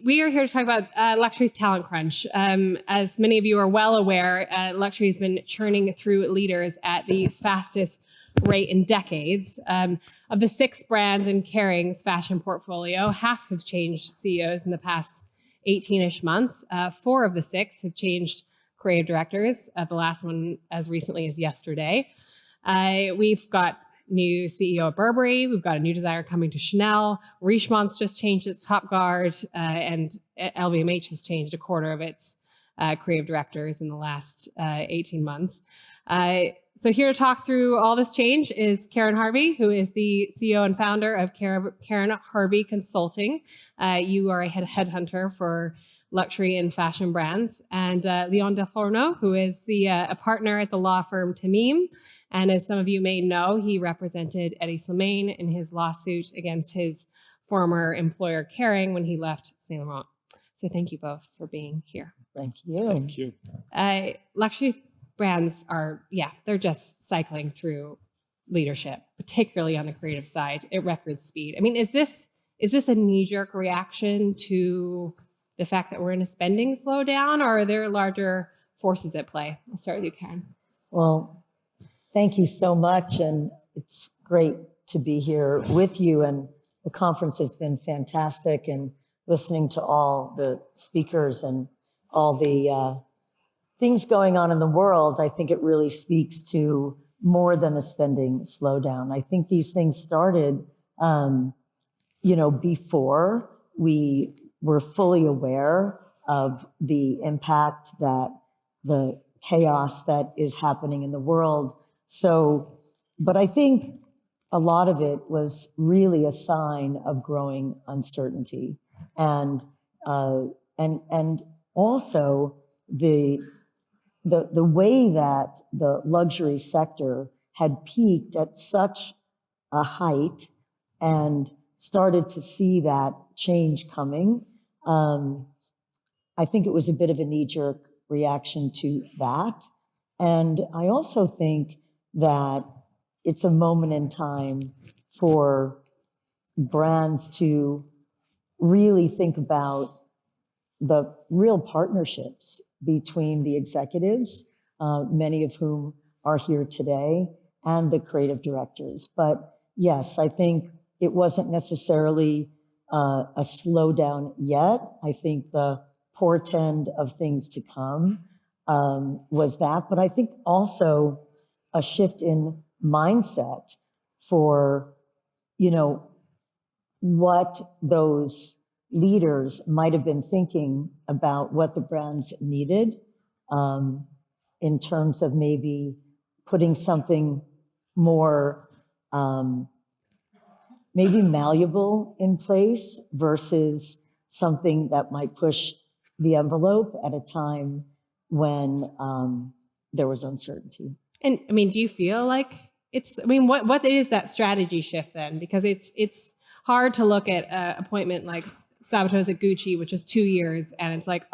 we are here to talk about Luxury's talent crunch. As many of you are well aware, Luxury has been churning through leaders at the fastest rate in decades. Of the 6 brands in Kering's fashion portfolio, half have changed CEOs in the past 18-ish months. 4 of the 6 have changed creative directors, the last one as recently as yesterday. We've got new CEO of Burberry. We've got a new designer coming to Chanel. Richemont's just changed its top guard, and LVMH has changed a quarter of its creative directors in the last 18 months. So here to talk through all this change is Karen Harvey, who is the CEO and founder of Karen Harvey Consulting. You are a headhunter for luxury and fashion brands, and Leon Del Forno, who is a partner at the law firm Temime. And as some of you may know, he represented Eddie Slimane in his lawsuit against his former employer Kering when he left Saint Laurent. So thank you both for being here. Thank you. Thank you. Luxury brands are, they're just cycling through leadership, particularly on the creative side, at record speed. I mean, is this a knee-jerk reaction to the fact that we're in a spending slowdown, or are there larger forces at play? I'll start with you, Karen. Well, thank you so much, and it's great to be here with you, and the conference has been fantastic, and listening to all the speakers and all the things going on in the world, I think it really speaks to more than a spending slowdown. I think these things started, before we were fully aware of the impact that the chaos that is happening in the world. So, but I think a lot of it was really a sign of growing uncertainty, and also the way that the luxury sector had peaked at such a height and started to see that change coming. I think it was a bit of a knee-jerk reaction to that. And I also think that it's a moment in time for brands to really think about the real partnerships between the executives, many of whom are here today, and the creative directors. But yes, I think it wasn't necessarily a slowdown yet. I think the portend of things to come was that, but I think also a shift in mindset for, what those leaders might have been thinking about what the brands needed, in terms of maybe putting something more maybe malleable in place versus something that might push the envelope at a time when there was uncertainty. And I mean, do you feel like what is that strategy shift then? Because it's hard to look at an appointment like Sabato's at Gucci, which was 2 years, and it's like,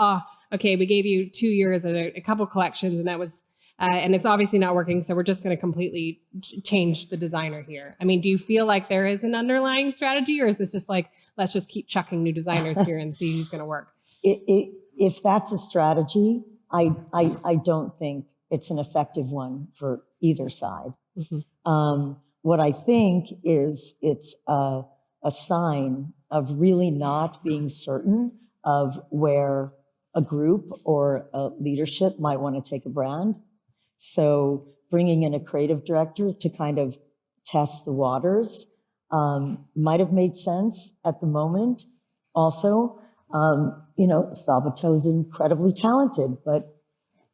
okay, we gave you 2 years and a couple collections, and that was, and it's obviously not working, so we're just going to completely change the designer here. I mean, do you feel like there is an underlying strategy, or is this just like, let's just keep chucking new designers here and see who's going to work? If that's a strategy, I don't think it's an effective one for either side. Mm-hmm. What I think is it's a sign of really not being certain of where a group or a leadership might want to take a brand. So bringing in a creative director to kind of test the waters might have made sense at the moment. Also, Sabato's incredibly talented, but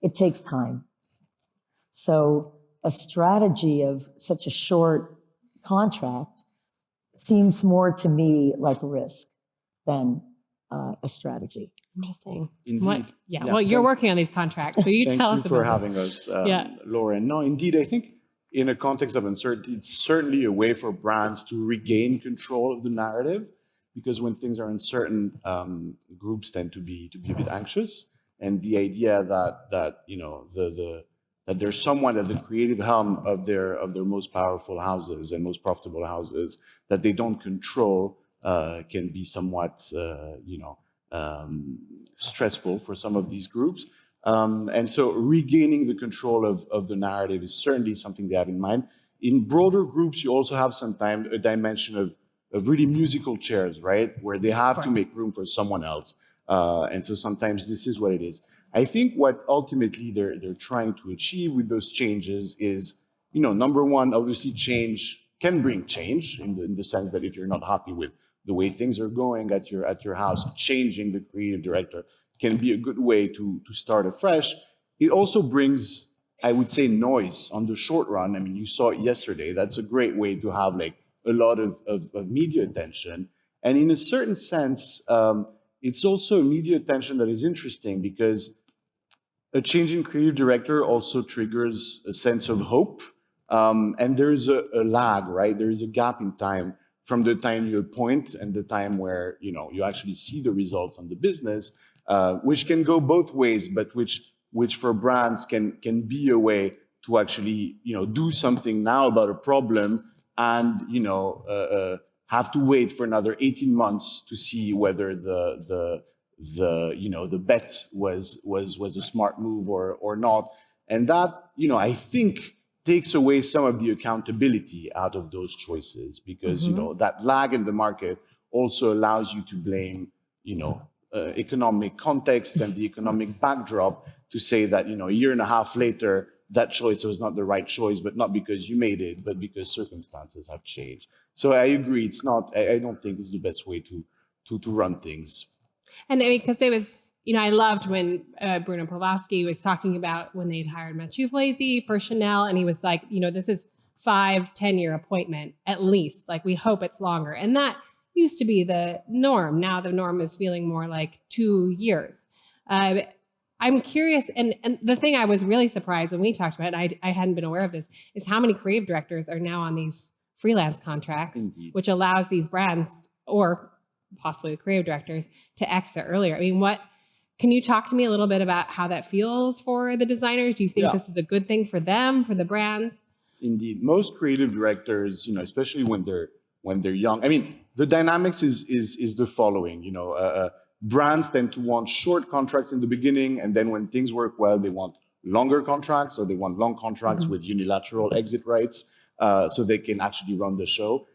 it takes time. So a strategy of such a short contract seems more to me like a risk than a strategy. Interesting. Indeed. Well, you're working on these contracts, so you tell us about it. Thank you for having us, Lauren. No, indeed, I think in a context of uncertainty, it's certainly a way for brands to regain control of the narrative, because when things are uncertain, groups tend to be a bit anxious, and the idea that there's someone at the creative helm of their most powerful houses and most profitable houses that they don't control can be somewhat stressful for some of these groups. And so regaining the control of the narrative is certainly something they have in mind. In broader groups, you also have sometimes a dimension of really musical chairs, right? Where they have to make room for someone else. And so sometimes this is what it is. I think what ultimately they're trying to achieve with those changes is, number one, obviously change can bring change in the sense that if you're not happy with the way things are going at your house, changing the creative director can be a good way to start afresh. It also brings, I would say, noise on the short run. I mean, you saw it yesterday. That's a great way to have like a lot of media attention. And in a certain sense, it's also a media attention that is interesting because a changing creative director also triggers a sense of hope. And there's a lag, right? There is a gap in time from the time you appoint and the time where you actually see the results on the business, which can go both ways, but which for brands can be a way to actually do something now about a problem and have to wait for another 18 months to see whether the bet was a smart move or not. And that I think takes away some of the accountability out of those choices because that lag in the market also allows you to blame economic context and the economic backdrop to say that a year and a half later that choice was not the right choice, but not because you made it, but because circumstances have changed. So I agree, it's not. I don't think it's the best way to run things. And I mean, because it was, I loved when Bruno Pavlovsky was talking about when they'd hired Mathieu Flazy for Chanel, and he was like, this is 5-10 year appointment at least. Like we hope it's longer, and that used to be the norm. Now the norm is feeling more like 2 years. I'm curious, and the thing I was really surprised when we talked about it, I hadn't been aware of this, is how many creative directors are now on these freelance contracts, Indeed. which allows these brands or possibly the creative directors to exit earlier. I mean, can you talk to me a little bit about how that feels for the designers? Do you think this is a good thing for them, for the brands? Indeed, most creative directors, especially when they're young. I mean, the dynamics is the following. Brands tend to want short contracts in the beginning, and then when things work well, they want longer contracts, or they want long contracts with unilateral exit rights, so they can actually run the show.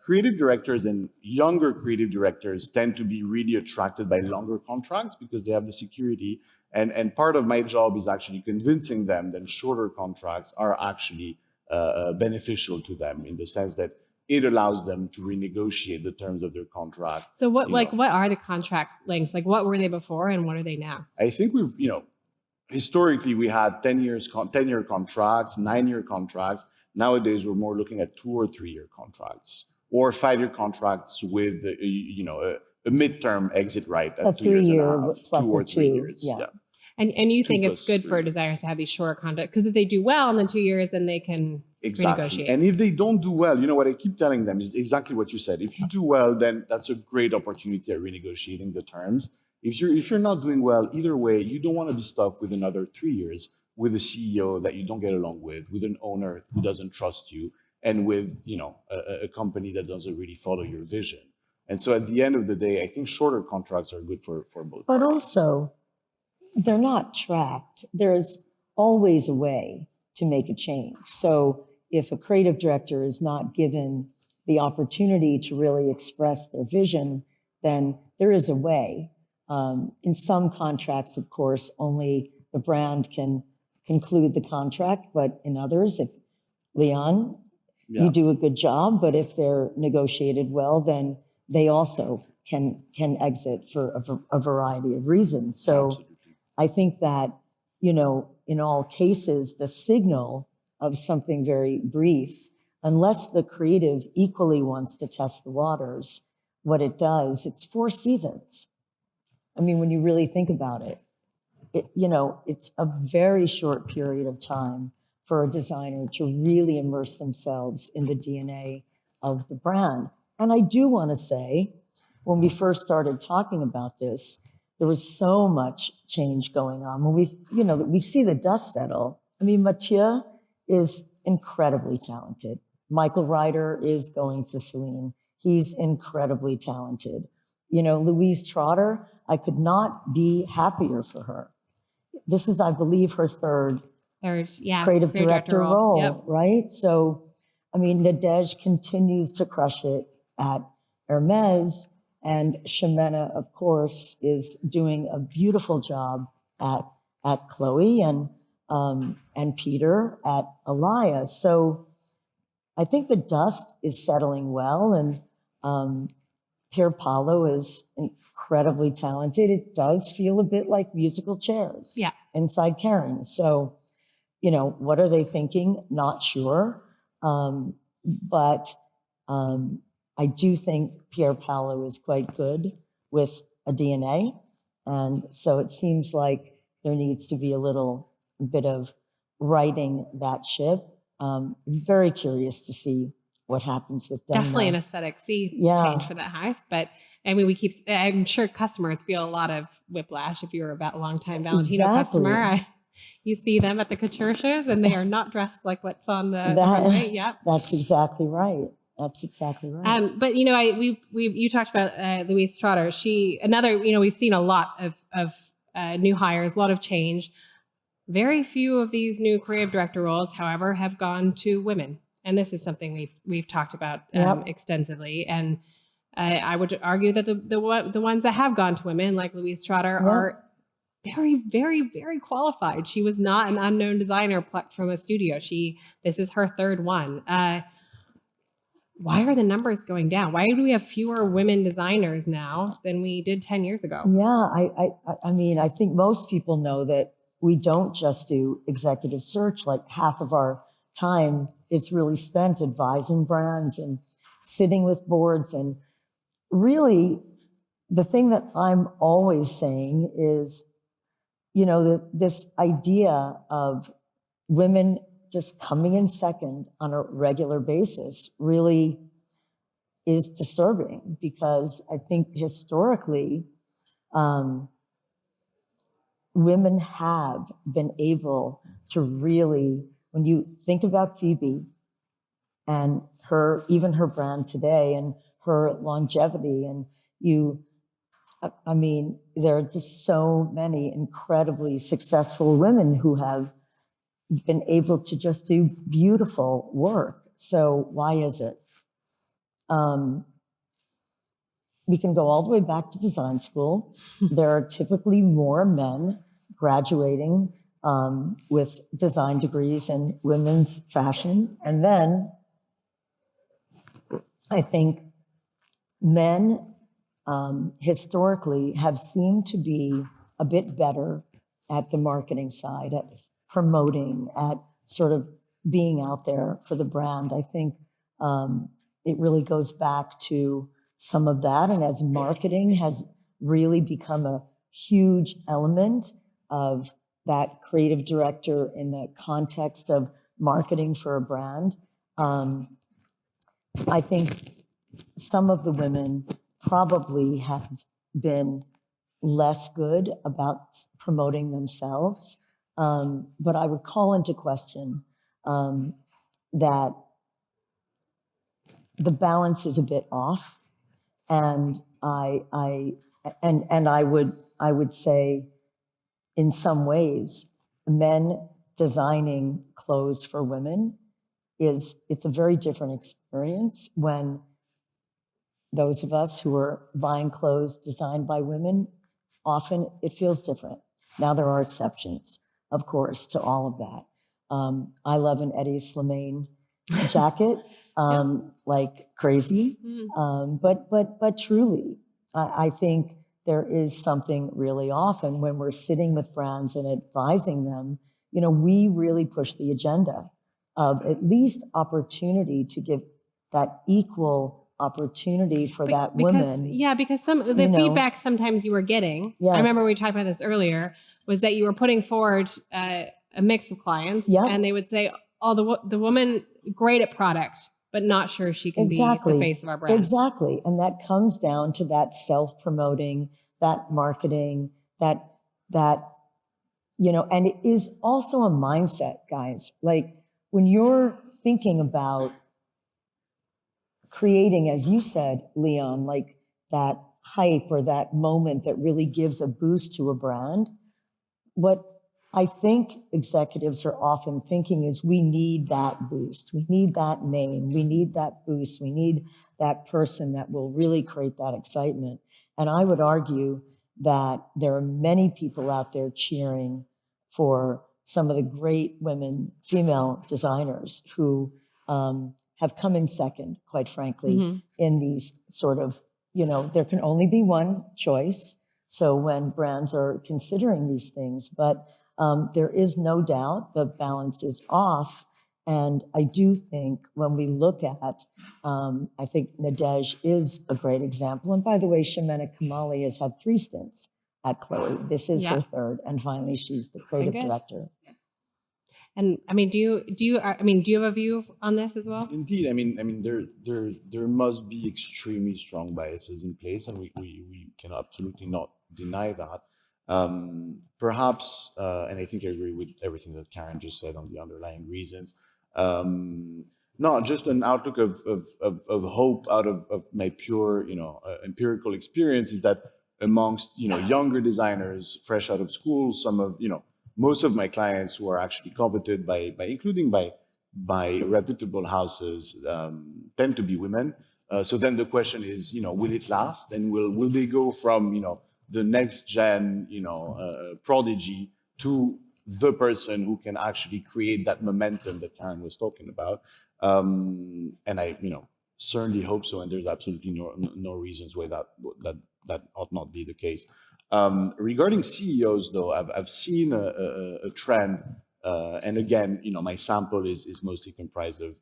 Creative directors and younger creative directors tend to be really attracted by longer contracts because they have the security. And part of my job is actually convincing them that shorter contracts are actually beneficial to them in the sense that it allows them to renegotiate the terms of their contract. So what are the contract lengths? Like what were they before and what are they now? I think we've, historically we had 10-year contracts, 9-year contracts. Nowadays, we're more looking at 2 or 3 year contracts or 5-year contracts with, a midterm exit right at 2 years and a half, plus 2 or 3 years. Yeah. And you think it's good for designers to have these shorter contracts because if they do well in the 2 years, then they can renegotiate. And if they don't do well, what I keep telling them is exactly what you said. If you do well, then that's a great opportunity at renegotiating the terms. If you're not doing well, either way, you don't want to be stuck with another 3 years with a CEO that you don't get along with an owner who doesn't trust you, and with a company that doesn't really follow your vision. And so at the end of the day, I think shorter contracts are good for both. But also, they're not tracked. There's always a way to make a change. So if a creative director is not given the opportunity to really express their vision, then there is a way. In some contracts, of course, only the brand can conclude the contract, but in others, if Leon, you do a good job, but if they're negotiated well, then they also can exit for a variety of reasons. So absolutely. I think that, in all cases, the signal of something very brief, unless the creative equally wants to test the waters, what it does, it's 4 seasons. I mean, when you really think about it, it's a very short period of time for a designer to really immerse themselves in the DNA of the brand. And I do want to say, when we first started talking about this, there was so much change going on. When we see the dust settle, I mean, Mathieu is incredibly talented. Michael Ryder is going to Celine. He's incredibly talented. Louise Trotter, I could not be happier for her. This is, I believe, her third creative director role, yep. right? So, I mean, Nadege continues to crush it at Hermes, and Ximena, of course, is doing a beautiful job at Chloe, and Peter at Elia. So I think the dust is settling well, and Pier Paolo is incredibly talented. It does feel a bit like musical chairs inside Karen. So, what are they thinking? Not sure. But I do think Pier Paolo is quite good with a DNA. And so it seems like there needs to be a little bit of righting that ship. Very curious to see what happens with them. Definitely an aesthetic change for that house. But I mean, I'm sure customers feel a lot of whiplash. If you're a long-time Valentino customer, you see them at the couture shows and they are not dressed like what's on the runway. Yep. That's exactly right. That's exactly right. But you talked about Louise Trotter. We've seen a lot of new hires, a lot of change. Very few of these new creative director roles, however, have gone to women. And this is something we've talked about extensively. And I would argue that the ones that have gone to women, like Louise Trotter, are very, very, very qualified. She was not an unknown designer plucked from a studio. This is her third one. Why are the numbers going down? Why do we have fewer women designers now than we did 10 years ago? Yeah, I mean, I think most people know that we don't just do executive search. Like half of our time is really spent advising brands and sitting with boards. And really, the thing that I'm always saying is, this idea of women just coming in second on a regular basis really is disturbing, because I think historically, women have been able to really, when you think about Phoebe and even her brand today and her longevity, and I mean, there are just so many incredibly successful women who have been able to just do beautiful work. So why is it? We can go all the way back to design school. There are typically more men graduating with design degrees in women's fashion. And then I think men historically have seemed to be a bit better at the marketing side, at promoting, at sort of being out there for the brand. I think it really goes back to some of that. And as marketing has really become a huge element of that creative director in the context of marketing for a brand, I think some of the women probably have been less good about promoting themselves. But I would call into question that the balance is a bit off. And I would say, in some ways, men designing clothes for women it's a very different experience when those of us who are buying clothes designed by women, often it feels different. Now there are exceptions, of course, to all of that. I love an Eddie Slimane jacket like crazy. But truly, I think there is something really off. And when we're sitting with brands and advising them, we really push the agenda of at least opportunity to give that equal opportunity for that woman. Yeah, because the feedback sometimes you were getting, I remember we talked about this earlier, was that you were putting forward a mix of clients and they would say, oh, the woman, great at product, but not sure she can be the face of our brand. Exactly. And that comes down to that self-promoting, that marketing, that and it is also a mindset, guys. Like when you're thinking about creating, as you said, Leon, like that hype or that moment that really gives a boost to a brand. What I think executives are often thinking is we need that boost. We need that name. We need that boost. We need that person that will really create that excitement. And I would argue that there are many people out there cheering for some of the great women, female designers who have come in second, quite frankly, in these sort of, there can only be one choice. So when brands are considering these things, but there is no doubt the balance is off. And I do think when we look at, I think Nadej is a great example. And by the way, Shemena Kamali has had 3 stints at Chloe. This is her 3rd. And finally, she's the creative director. And I mean, do you have a view on this as well? Indeed, I mean, there must be extremely strong biases in place, and we can absolutely not deny that. Perhaps, and I think I agree with everything that Karen just said on the underlying reasons. Not just an outlook of hope out of my pure, empirical experience is that amongst, younger designers fresh out of school, most of my clients who are actually coveted by reputable houses tend to be women. So then the question is, will it last? And will they go from, the next gen, prodigy to the person who can actually create that momentum that Karen was talking about? And I, certainly hope so. And there's absolutely no reasons why that ought not be the case. Regarding CEOs, though, I've seen a trend, and again, my sample is mostly comprised of,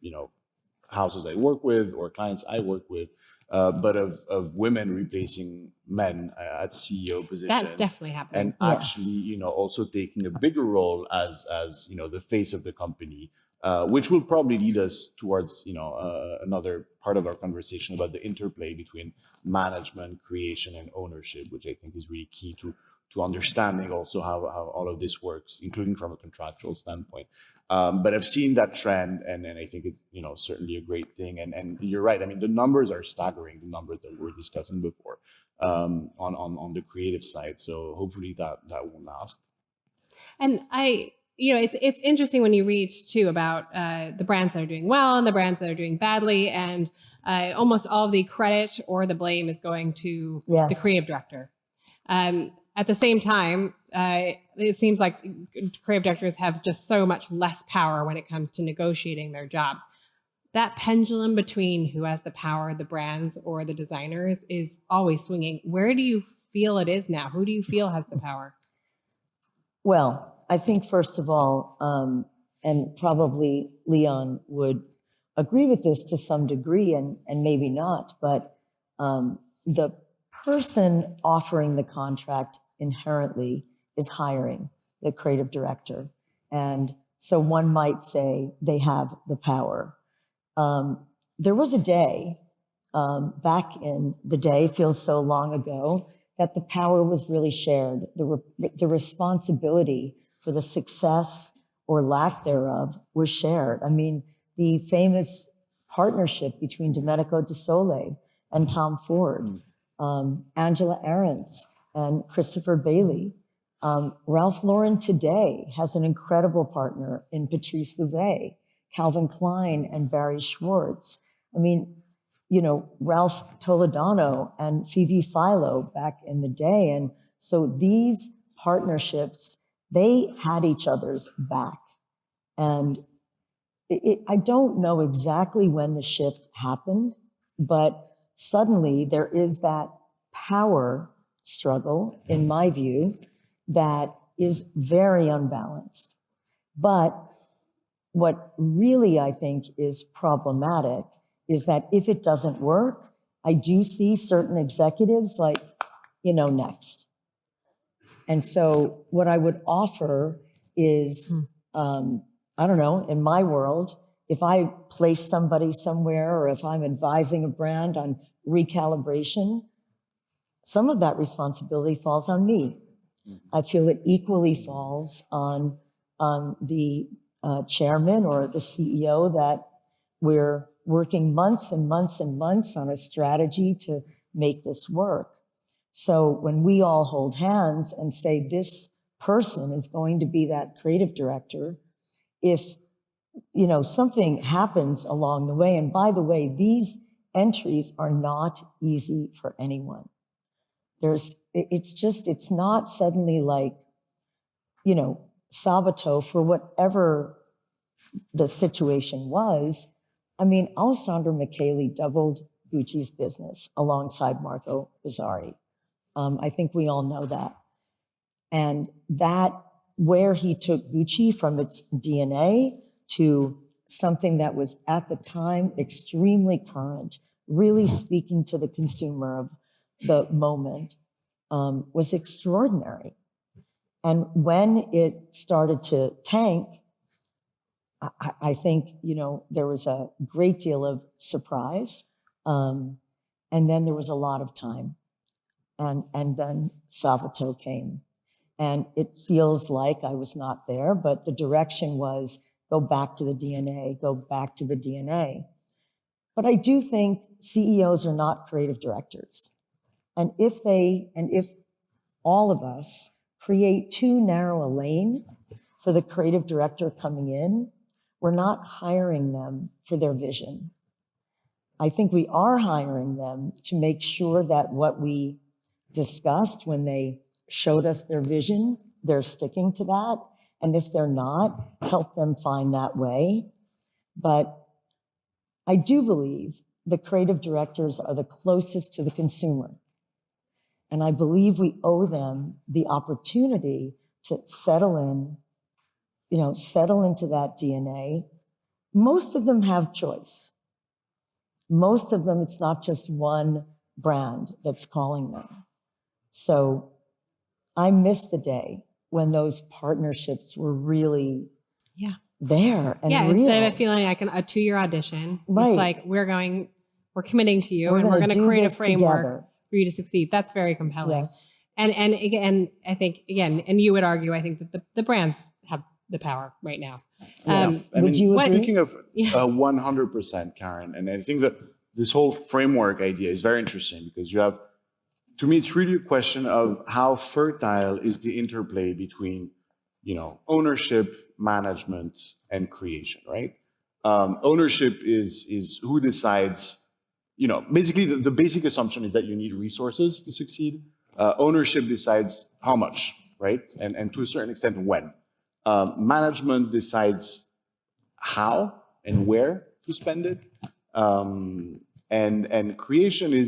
houses I work with or clients I work with, but of women replacing men at CEO positions. That's definitely happening. And actually, also taking a bigger role as the face of the company, which will probably lead us towards, another part of our conversation about the interplay between management, creation, and ownership, which I think is really key to understanding also how all of this works, including from a contractual standpoint. But I've seen that trend, and I think it's certainly a great thing. And you're right. I mean, the numbers are staggering. The numbers that we were discussing before on the creative side. So hopefully that will last. And it's interesting when you read too about the brands that are doing well and the brands that are doing badly, and almost all of the credit or the blame is going to the creative director. At the same time, it seems like creative directors have just so much less power when it comes to negotiating their jobs. That pendulum between who has the power, the brands or the designers, is always swinging. Where do you feel it is now? Who do you feel has the power? Well, I think first of all, and probably Leon would agree with this to some degree, and maybe not, but the person offering the contract inherently is hiring the creative director. And so one might say they have the power. There was a day back in the day, feels so long ago, that the power was really shared. The responsibility for the success or lack thereof was shared. I mean, the famous partnership between Domenico De Sole and Tom Ford, Angela Ahrendts and Christopher Bailey. Ralph Lauren today has an incredible partner in Patrice Louvet, Calvin Klein and Barry Schwartz. I mean, Ralph Toledano and Phoebe Philo back in the day. And so these partnerships, they had each other's back. And I don't know exactly when the shift happened, but suddenly there is that power struggle, in my view, that is very unbalanced. But what really I think is problematic is that if it doesn't work, I do see certain executives like, next. And so what I would offer is, I don't know, in my world, if I place somebody somewhere or if I'm advising a brand on recalibration, some of that responsibility falls on me. I feel it equally falls on the chairman or the CEO, that we're working months and months and months on a strategy to make this work. So when we all hold hands and say this person is going to be that creative director, if something happens along the way, and by the way, these entries are not easy for anyone. It's not suddenly like, Sabato, for whatever the situation was. I mean, Alessandro Michele doubled Gucci's business alongside Marco Bizzarri. I think we all know that. And that, where he took Gucci from its DNA to something that was at the time extremely current, really speaking to the consumer of the moment, was extraordinary. And when it started to tank, I think, there was a great deal of surprise. And then there was a lot of time. And then Sabato came. And it feels like I was not there, but the direction was go back to the DNA, go back to the DNA. But I do think CEOs are not creative directors. And if all of us create too narrow a lane for the creative director coming in, we're not hiring them for their vision. I think we are hiring them to make sure that what we discussed when they showed us their vision, they're sticking to that. And if they're not, help them find that way. But I do believe the creative directors are the closest to the consumer. And I believe we owe them the opportunity to settle into that DNA. Most of them have choice. Most of them, it's not just one brand that's calling them. So I miss the day when those partnerships were really there and real. Instead of it feeling like a 2-year audition, right. It's like we're committing to you, and we're going to create a framework together for you to succeed. That's very compelling. Yes. And again, I think, and you would argue, I think that the brands have the power right now. Yes. Would you agree? Speaking of 100%, Karen, and I think that this whole framework idea is very interesting because you have, to me, it's really a question of how fertile is the interplay between, ownership, management, and creation, right? Ownership is who decides, basically the basic assumption is that you need resources to succeed. Ownership decides how much, right? And to a certain extent, when. Management decides how and where to spend it. And creation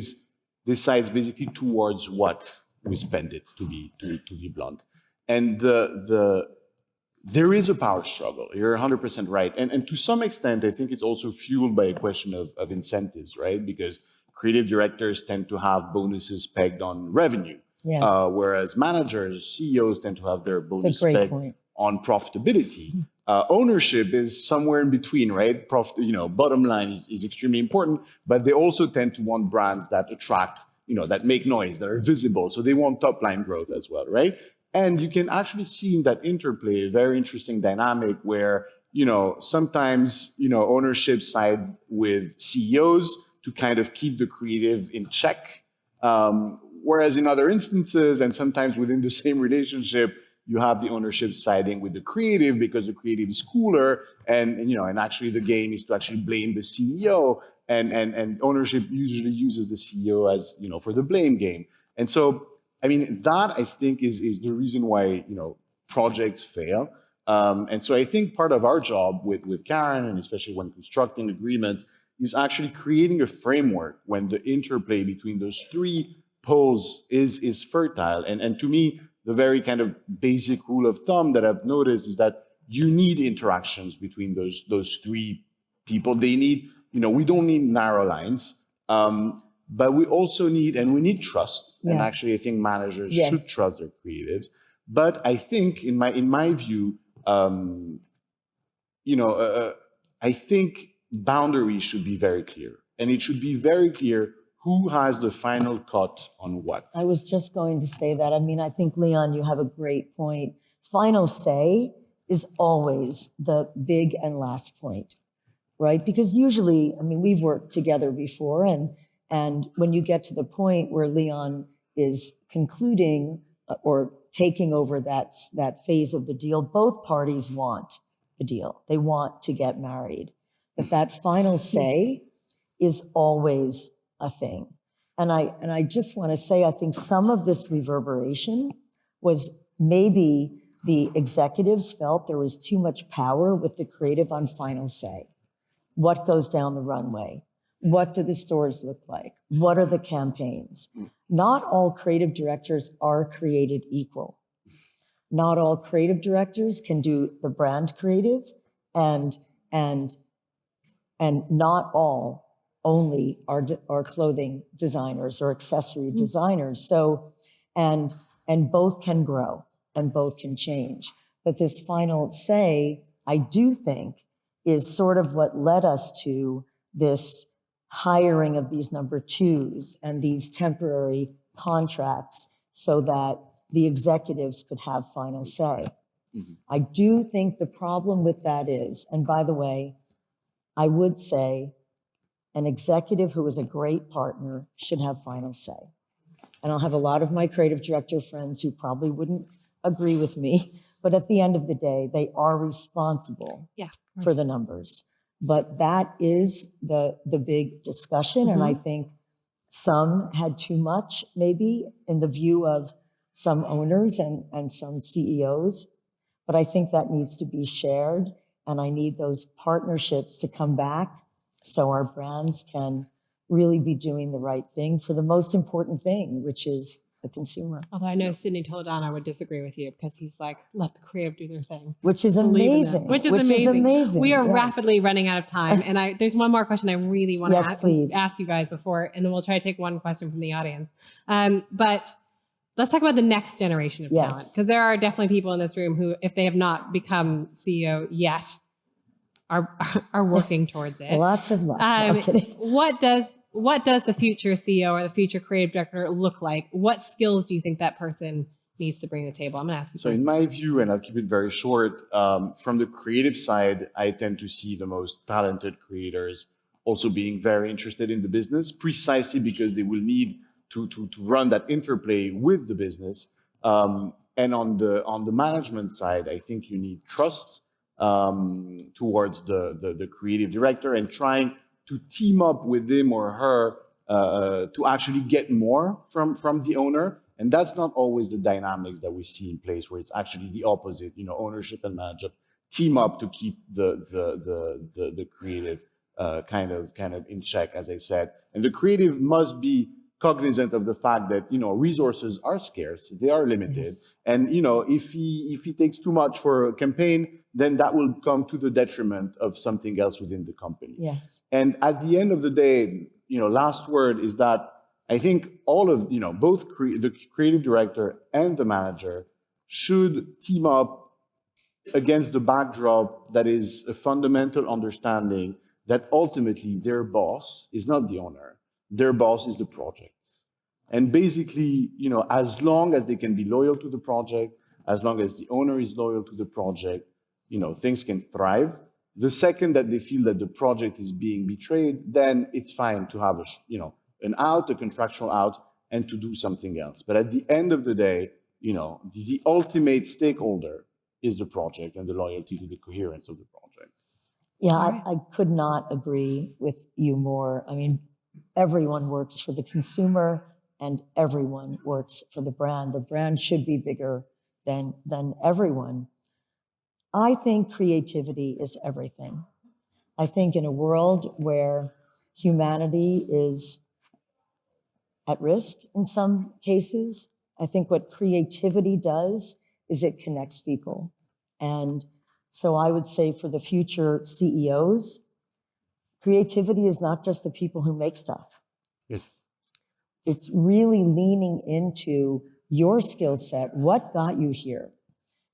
decides basically towards what we spend it, to be blunt. And there is a power struggle. You're 100% right. And to some extent, I think it's also fueled by a question of incentives, right? Because creative directors tend to have bonuses pegged on revenue. Yes. Whereas managers, CEOs tend to have their bonus pegged point. on profitability. Ownership is somewhere in between, right? Bottom line is extremely important, but they also tend to want brands that attract, that make noise, that are visible. So they want top line growth as well, right? And you can actually see in that interplay a very interesting dynamic where, sometimes, ownership sides with CEOs to kind of keep the creative in check. Whereas in other instances, and sometimes within the same relationship, you have the ownership siding with the creative because the creative is cooler, and actually the game is to actually blame the CEO, and ownership usually uses the CEO as for the blame game. And so, I mean, that I think is the reason why projects fail. And so I think part of our job with Karen, and especially when constructing agreements, is actually creating a framework when the interplay between those three poles is fertile. And to me, the very kind of basic rule of thumb that I've noticed is that you need interactions between those three people. They need, we don't need narrow lines, but we also need trust. Yes. And actually, I think managers Yes. should trust their creatives. But I think, in my view, I think boundaries should be very clear, and it should be very clear who has the final cut on what. I was just going to say that. I mean, I think, Leon, you have a great point. Final say is always the big and last point, right? Because usually, I mean, we've worked together before, and when you get to the point where Leon is concluding or taking over that phase of the deal. Both parties want the deal. They want to get married. But that final say is always a thing. And I just want to say, I think some of this reverberation was maybe the executives felt there was too much power with the creative on final say. What goes down the runway? What do the stores look like? What are the campaigns? Not all creative directors are created equal. Not all creative directors can do the brand creative, and not all only are clothing designers or accessory designers. So, and both can grow and both can change. But this final say, I do think, is sort of what led us to this hiring of these number twos and these temporary contracts so that the executives could have final say. I do think the problem with that is, and by the way, I would say an executive who is a great partner should have final say. And I'll have a lot of my creative director friends who probably wouldn't agree with me, but at the end of the day, they are responsible for the numbers. But that is the big discussion. And I think some had too much, maybe, in the view of some owners and some CEOs. But I think that needs to be shared. And I need those partnerships to come back so our brands can really be doing the right thing for the most important thing, which is the consumer. Although I know Sidney Toledano would disagree with you because he's like, let the creative do their thing. Which is amazing. Which is amazing. We are yes. rapidly running out of time. And there's one more question I really want to ask you guys before, and then we'll try to take one question from the audience. But let's talk about the next generation of talent, because there are definitely people in this room who, if they have not become CEO yet, are working towards it. Lots of luck. What does the future CEO or the future creative director look like? What skills do you think that person needs to bring to the table? I'm going to ask you. So in my view, and I'll keep it very short, from the creative side, I tend to see the most talented creators also being very interested in the business, precisely because they will need to run that interplay with the business. And on the management side, I think you need trust towards the creative director and trying to team up with him or her to actually get more from the owner. And that's not always the dynamics that we see in place, where it's actually the opposite. You know, ownership and management team up to keep the creative kind of in check, as I said. And the creative must be cognizant of the fact that, you know, resources are scarce, they are limited. Yes. And, you know, if he takes too much for a campaign, then that will come to the detriment of something else within the company. Yes. And at the end of the day, you know, last word is that I think all of, you know, both the creative director and the manager should team up against the backdrop that is a fundamental understanding that ultimately their boss is not the owner. Their boss is the project. And basically, you know, as long as they can be loyal to the project, as long as the owner is loyal to the project, you know, things can thrive. The second that they feel that the project is being betrayed, then it's fine to have a contractual out, and to do something else. But at the end of the day, you know, the ultimate stakeholder is the project and the loyalty to the coherence of the project. Yeah, I could not agree with you more. I mean, everyone works for the consumer and everyone works for the brand. The brand should be bigger than everyone. I think creativity is everything. I think in a world where humanity is at risk in some cases, I think what creativity does is it connects people. And so I would say for the future CEOs, creativity is not just the people who make stuff. Yes. It's really leaning into your skill set. What got you here?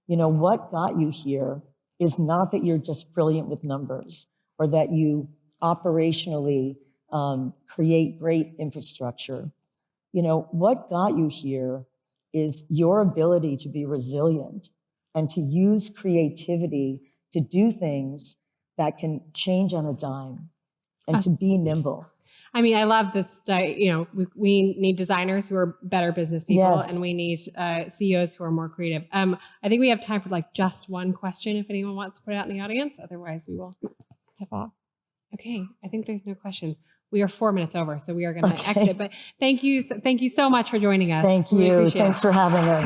You know, what got you here is not that you're just brilliant with numbers or that you operationally create great infrastructure. You know, what got you here is your ability to be resilient and to use creativity to do things that can change on a dime and to be nimble. I mean, I love this. We need designers who are better business people, Yes. and we need CEOs who are more creative. I think we have time for like just one question if anyone wants to put it out in the audience. Otherwise, we will step off. Okay, I think there's no questions. We are 4 minutes over, so we are going to exit. But thank you so much for joining us. Thank Really you. appreciate it. Thanks for having us.